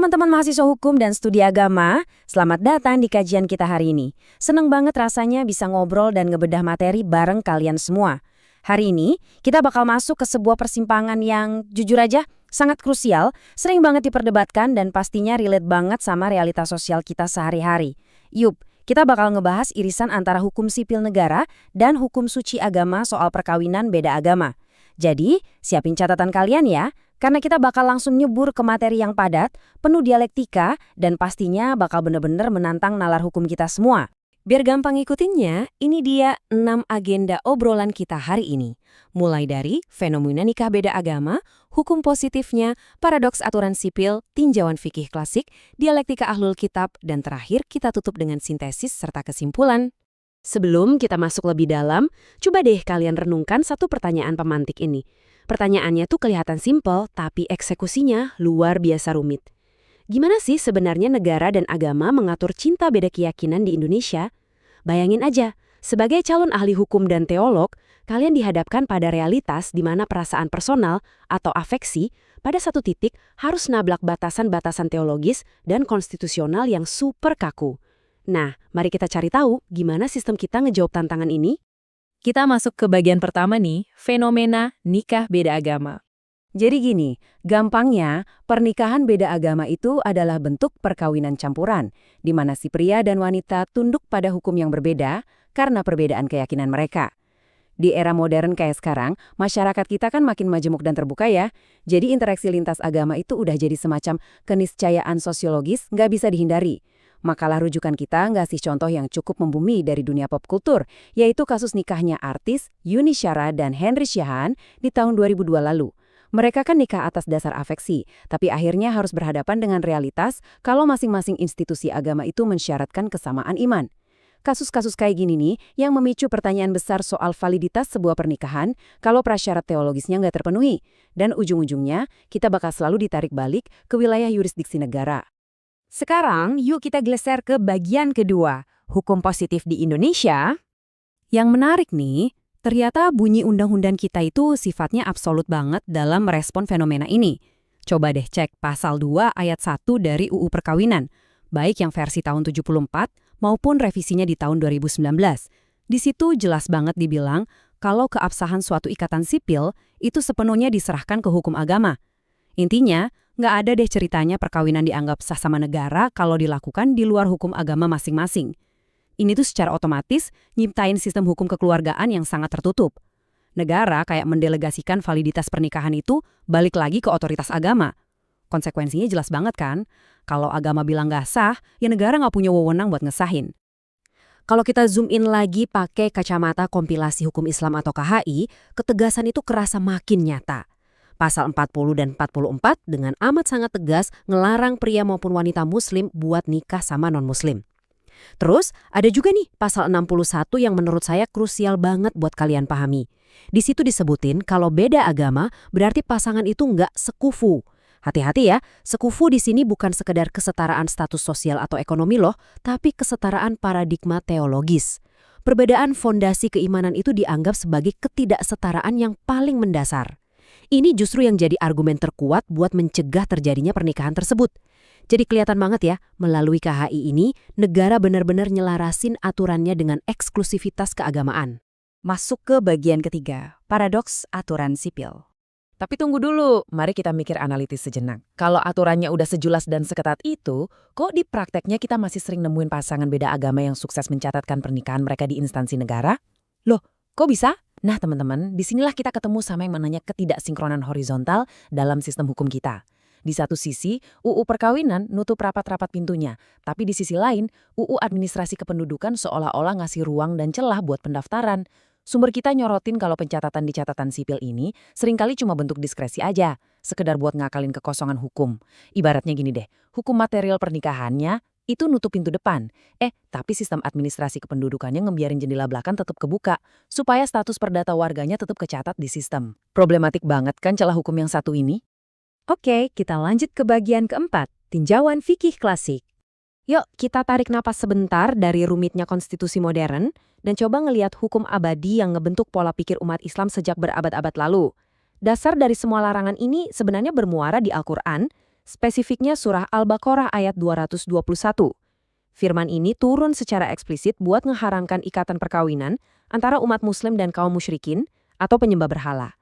teman-teman mahasiswa hukum dan studi agama, selamat datang di kajian kita hari ini. Seneng banget rasanya bisa ngobrol dan ngebedah materi bareng kalian semua. Hari ini, kita bakal masuk ke sebuah persimpangan yang, jujur aja, sangat krusial, sering banget diperdebatkan dan pastinya relate banget sama realitas sosial kita sehari-hari. Yup, kita bakal ngebahas irisan antara hukum sipil negara dan hukum suci agama soal perkawinan beda agama. Jadi, siapin catatan kalian ya, karena kita bakal langsung nyebur ke materi yang padat, penuh dialektika, dan pastinya bakal bener-bener menantang nalar hukum kita semua. Biar gampang ikutinnya, ini dia 6 agenda obrolan kita hari ini. Mulai dari fenomena nikah beda agama, hukum positifnya, paradoks aturan sipil, tinjauan fikih klasik, dialektika ahlul kitab, dan terakhir kita tutup dengan sintesis serta kesimpulan. Sebelum kita masuk lebih dalam, coba deh kalian renungkan satu pertanyaan pemantik ini. Pertanyaannya tuh kelihatan simpel, tapi eksekusinya luar biasa rumit. Gimana sih sebenarnya negara dan agama mengatur cinta beda keyakinan di Indonesia? Bayangin aja, sebagai calon ahli hukum dan teolog, kalian dihadapkan pada realitas di mana perasaan personal atau afeksi pada satu titik harus nablak batasan-batasan teologis dan konstitusional yang super kaku. Nah, mari kita cari tahu gimana sistem kita ngejawab tantangan ini. Kita masuk ke bagian pertama nih, fenomena nikah beda agama. Jadi gini, gampangnya pernikahan beda agama itu adalah bentuk perkawinan campuran, di mana si pria dan wanita tunduk pada hukum yang berbeda karena perbedaan keyakinan mereka. Di era modern kayak sekarang, masyarakat kita kan makin majemuk dan terbuka ya. Jadi interaksi lintas agama itu udah jadi semacam keniscayaan sosiologis nggak bisa dihindari. Makalah rujukan kita ngasih contoh yang cukup membumi dari dunia pop kultur, yaitu kasus nikahnya artis Yuni Syara dan Henry Syahan di tahun 2002 lalu. Mereka kan nikah atas dasar afeksi, tapi akhirnya harus berhadapan dengan realitas kalau masing-masing institusi agama itu mensyaratkan kesamaan iman. Kasus-kasus kayak gini nih yang memicu pertanyaan besar soal validitas sebuah pernikahan kalau prasyarat teologisnya nggak terpenuhi. Dan ujung-ujungnya kita bakal selalu ditarik balik ke wilayah yurisdiksi negara. Sekarang, yuk kita geser ke bagian kedua, hukum positif di Indonesia. Yang menarik nih, ternyata bunyi undang-undang kita itu sifatnya absolut banget dalam merespon fenomena ini. Coba deh cek pasal 2 ayat 1 dari UU Perkawinan, baik yang versi tahun 74 maupun revisinya di tahun 2019. Di situ jelas banget dibilang kalau keabsahan suatu ikatan sipil itu sepenuhnya diserahkan ke hukum agama. Intinya, nggak ada deh ceritanya perkawinan dianggap sah sama negara kalau dilakukan di luar hukum agama masing-masing. Ini tuh secara otomatis nyiptain sistem hukum kekeluargaan yang sangat tertutup. Negara kayak mendelegasikan validitas pernikahan itu balik lagi ke otoritas agama. Konsekuensinya jelas banget kan? Kalau agama bilang nggak sah, ya negara nggak punya wewenang buat ngesahin. Kalau kita zoom in lagi pakai kacamata kompilasi hukum Islam atau KHI, ketegasan itu kerasa makin nyata. Pasal 40 dan 44 dengan amat sangat tegas ngelarang pria maupun wanita muslim buat nikah sama non-muslim. Terus, ada juga nih pasal 61 yang menurut saya krusial banget buat kalian pahami. Di situ disebutin kalau beda agama berarti pasangan itu nggak sekufu. Hati-hati ya, sekufu di sini bukan sekedar kesetaraan status sosial atau ekonomi loh, tapi kesetaraan paradigma teologis. Perbedaan fondasi keimanan itu dianggap sebagai ketidaksetaraan yang paling mendasar. Ini justru yang jadi argumen terkuat buat mencegah terjadinya pernikahan tersebut. Jadi kelihatan banget ya, melalui KHI ini, negara benar-benar nyelarasin aturannya dengan eksklusivitas keagamaan. Masuk ke bagian ketiga, paradoks aturan sipil. Tapi tunggu dulu, mari kita mikir analitis sejenak. Kalau aturannya udah sejelas dan seketat itu, kok di prakteknya kita masih sering nemuin pasangan beda agama yang sukses mencatatkan pernikahan mereka di instansi negara? Loh, kok bisa? Nah teman-teman, disinilah kita ketemu sama yang namanya ketidaksinkronan horizontal dalam sistem hukum kita. Di satu sisi, UU Perkawinan nutup rapat-rapat pintunya, tapi di sisi lain, UU Administrasi Kependudukan seolah-olah ngasih ruang dan celah buat pendaftaran. Sumber kita nyorotin kalau pencatatan di catatan sipil ini seringkali cuma bentuk diskresi aja, sekedar buat ngakalin kekosongan hukum. Ibaratnya gini deh, hukum material pernikahannya itu nutup pintu depan. Tapi sistem administrasi kependudukannya ngebiarin jendela belakang tetap kebuka, supaya status perdata warganya tetap kecatat di sistem. Problematik banget kan celah hukum yang satu ini? Oke, kita lanjut ke bagian keempat, tinjauan fikih klasik. Yuk, kita tarik napas sebentar dari rumitnya konstitusi modern, dan coba ngelihat hukum abadi yang ngebentuk pola pikir umat Islam sejak berabad-abad lalu. Dasar dari semua larangan ini sebenarnya bermuara di Al-Quran, Spesifiknya surah Al-Baqarah ayat 221. Firman ini turun secara eksplisit buat mengharamkan ikatan perkawinan antara umat muslim dan kaum musyrikin atau penyembah berhala.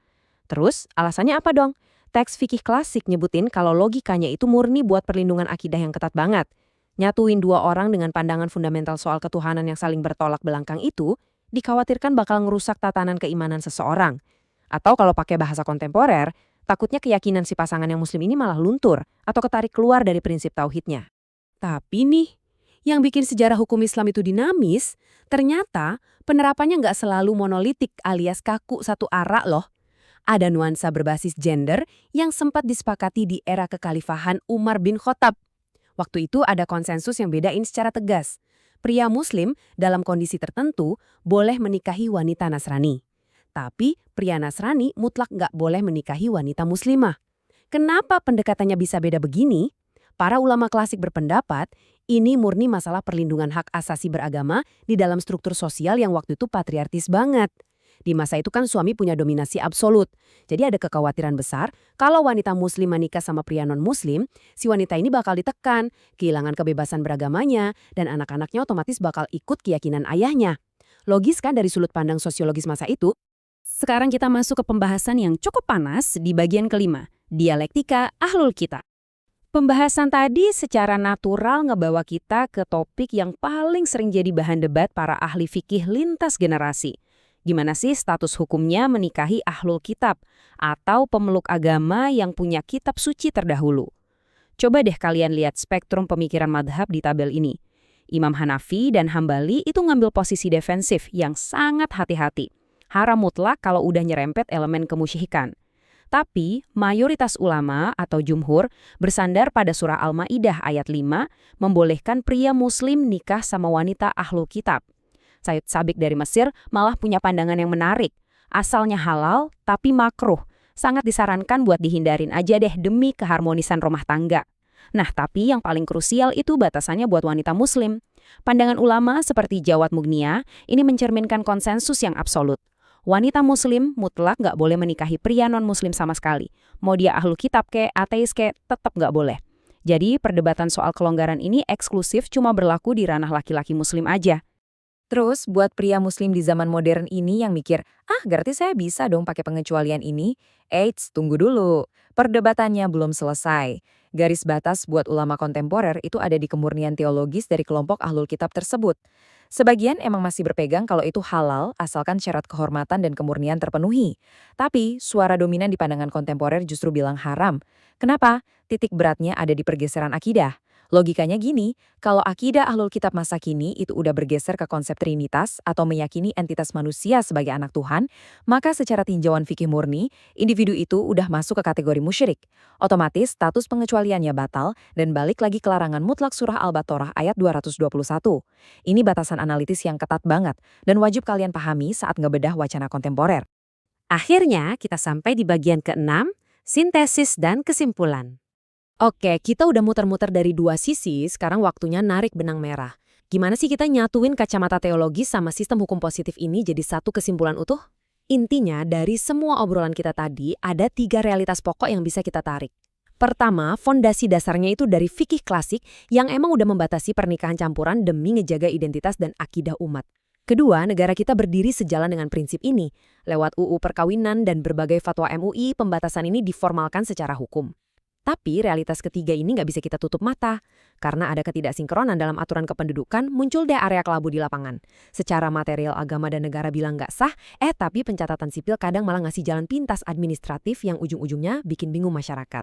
Terus, alasannya apa dong? Teks fikih klasik nyebutin kalau logikanya itu murni buat perlindungan akidah yang ketat banget. Nyatuin dua orang dengan pandangan fundamental soal ketuhanan yang saling bertolak belakang itu, dikhawatirkan bakal ngerusak tatanan keimanan seseorang. Atau kalau pakai bahasa kontemporer, takutnya keyakinan si pasangan yang muslim ini malah luntur atau ketarik keluar dari prinsip tauhidnya. Tapi nih, yang bikin sejarah hukum Islam itu dinamis, ternyata penerapannya nggak selalu monolitik alias kaku satu arah loh. Ada nuansa berbasis gender yang sempat disepakati di era kekhalifahan Umar bin Khattab. Waktu itu ada konsensus yang bedain secara tegas. Pria muslim dalam kondisi tertentu boleh menikahi wanita Nasrani. Tapi pria Nasrani mutlak nggak boleh menikahi wanita muslimah. Kenapa pendekatannya bisa beda begini? Para ulama klasik berpendapat, ini murni masalah perlindungan hak asasi beragama di dalam struktur sosial yang waktu itu patriarkis banget. Di masa itu kan suami punya dominasi absolut. Jadi ada kekhawatiran besar kalau wanita muslim menikah sama pria non-muslim, si wanita ini bakal ditekan, kehilangan kebebasan beragamanya, dan anak-anaknya otomatis bakal ikut keyakinan ayahnya. Logis kan dari sudut pandang sosiologis masa itu? Sekarang kita masuk ke pembahasan yang cukup panas di bagian kelima, dialektika Ahlul Kitab. Pembahasan tadi secara natural ngebawa kita ke topik yang paling sering jadi bahan debat para ahli fikih lintas generasi. Gimana sih status hukumnya menikahi ahlul kitab atau pemeluk agama yang punya kitab suci terdahulu? Coba deh kalian lihat spektrum pemikiran madhab di tabel ini. Imam Hanafi dan Hambali itu ngambil posisi defensif yang sangat hati-hati. Haram mutlak kalau udah nyerempet elemen kemusyrikan. Tapi mayoritas ulama atau jumhur bersandar pada surah Al-Maidah ayat 5 membolehkan pria muslim nikah sama wanita ahlul kitab. Said Sabiq dari Mesir malah punya pandangan yang menarik. Asalnya halal, tapi makruh. Sangat disarankan buat dihindarin aja deh demi keharmonisan rumah tangga. Nah, tapi yang paling krusial itu batasannya buat wanita muslim. Pandangan ulama seperti Jawad Mughniya ini mencerminkan konsensus yang absolut. Wanita muslim mutlak nggak boleh menikahi pria non-muslim sama sekali. Mau dia ahlul kitab ke, ateis ke, tetap nggak boleh. Jadi, perdebatan soal kelonggaran ini eksklusif cuma berlaku di ranah laki-laki muslim aja. Terus, buat pria muslim di zaman modern ini yang mikir, berarti saya bisa dong pakai pengecualian ini? Eits, tunggu dulu. Perdebatannya belum selesai. Garis batas buat ulama kontemporer itu ada di kemurnian teologis dari kelompok ahlul kitab tersebut. Sebagian emang masih berpegang kalau itu halal, asalkan syarat kehormatan dan kemurnian terpenuhi. Tapi, suara dominan di pandangan kontemporer justru bilang haram. Kenapa? Titik beratnya ada di pergeseran akidah. Logikanya gini, kalau akidah ahlul kitab masa kini itu udah bergeser ke konsep trinitas atau meyakini entitas manusia sebagai anak Tuhan, maka secara tinjauan fikih murni, individu itu udah masuk ke kategori musyrik. Otomatis status pengecualiannya batal dan balik lagi ke larangan mutlak surah Al-Baqarah ayat 221. Ini batasan analitis yang ketat banget dan wajib kalian pahami saat ngebedah wacana kontemporer. Akhirnya kita sampai di bagian ke-6, sintesis dan kesimpulan. Oke, kita udah muter-muter dari dua sisi, sekarang waktunya narik benang merah. Gimana sih kita nyatuin kacamata teologis sama sistem hukum positif ini jadi satu kesimpulan utuh? Intinya, dari semua obrolan kita tadi, ada 3 realitas pokok yang bisa kita tarik. Pertama, fondasi dasarnya itu dari fikih klasik yang emang udah membatasi pernikahan campuran demi ngejaga identitas dan akidah umat. Kedua, negara kita berdiri sejalan dengan prinsip ini. Lewat UU Perkawinan dan berbagai fatwa MUI, pembatasan ini diformalkan secara hukum. Tapi realitas ketiga ini nggak bisa kita tutup mata. Karena ada ketidaksinkronan dalam aturan kependudukan, muncul deh area kelabu di lapangan. Secara material agama dan negara bilang nggak sah, tapi pencatatan sipil kadang malah ngasih jalan pintas administratif yang ujung-ujungnya bikin bingung masyarakat.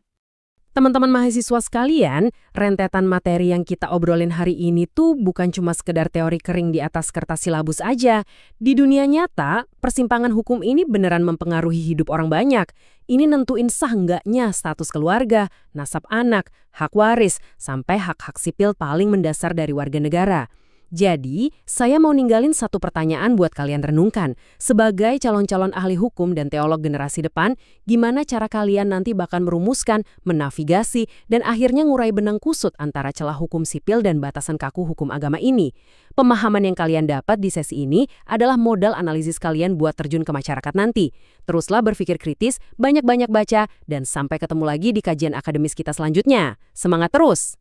Teman-teman mahasiswa sekalian, rentetan materi yang kita obrolin hari ini tuh bukan cuma sekedar teori kering di atas kertas silabus aja. Di dunia nyata, persimpangan hukum ini beneran mempengaruhi hidup orang banyak. Ini nentuin sah enggaknya status keluarga, nasab anak, hak waris, sampai hak-hak sipil paling mendasar dari warga negara. Jadi, saya mau ninggalin satu pertanyaan buat kalian renungkan. Sebagai calon-calon ahli hukum dan teolog generasi depan, gimana cara kalian nanti bahkan merumuskan, menavigasi, dan akhirnya ngurai benang kusut antara celah hukum sipil dan batasan kaku hukum agama ini? Pemahaman yang kalian dapat di sesi ini adalah modal analisis kalian buat terjun ke masyarakat nanti. Teruslah berpikir kritis, banyak-banyak baca, dan sampai ketemu lagi di kajian akademis kita selanjutnya. Semangat terus!